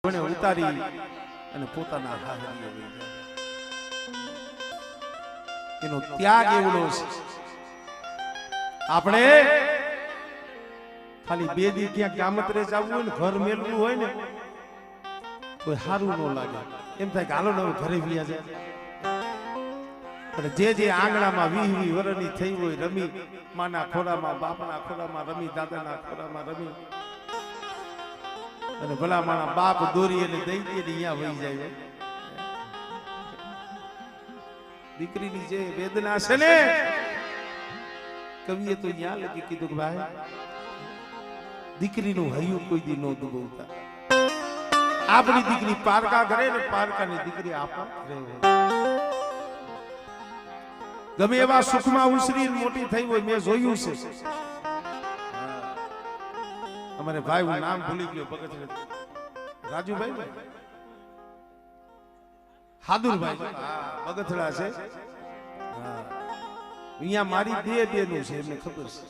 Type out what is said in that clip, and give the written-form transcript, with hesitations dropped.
ઉતારી અને પોતાના હાહરીએ લઈ જાય. એનો ત્યાગ એવડો છે. આપણે ખાલી બે દી ક્યાંક ગામત્રે જવું હોય ને ઘર મેળવું હોય ને તો સારું ન લાગે. એમ થાય કે હાલો ને ઘરે વ્યા જાય. જે આંગણામાં 20 વર્ષની થઈ હોય રમી, માના ખોરામાં, બાપના ખોરામાં રમી, દાદાના ખોરામાં રમી, અને ભલા માણા બાપ દોરી અને દઈ દે અહીંયા વહી જાય. દીકરીની જે વેદના છે ને, કવિએ તો અહીંયા લગી કીધું કે ભાઈ દીકરીનું હૈયું કોઈ દી ન દુબવતા. આપણી દીકરી પારકા કરે ને પારકાની દીકરી આપણા ઘરે હોય. ગમે એવા સુખમાં ઉછરી મોટી થઈ હોય, મેં જોયું છે. અમારે ભાઈ, હું નામ ભૂલી ગયો, ભગત રાજુભાઈ, હાદુરભાઈ બગથડા છે. અહીંયા મારી બે બેનું છે, એમને ખબર છે.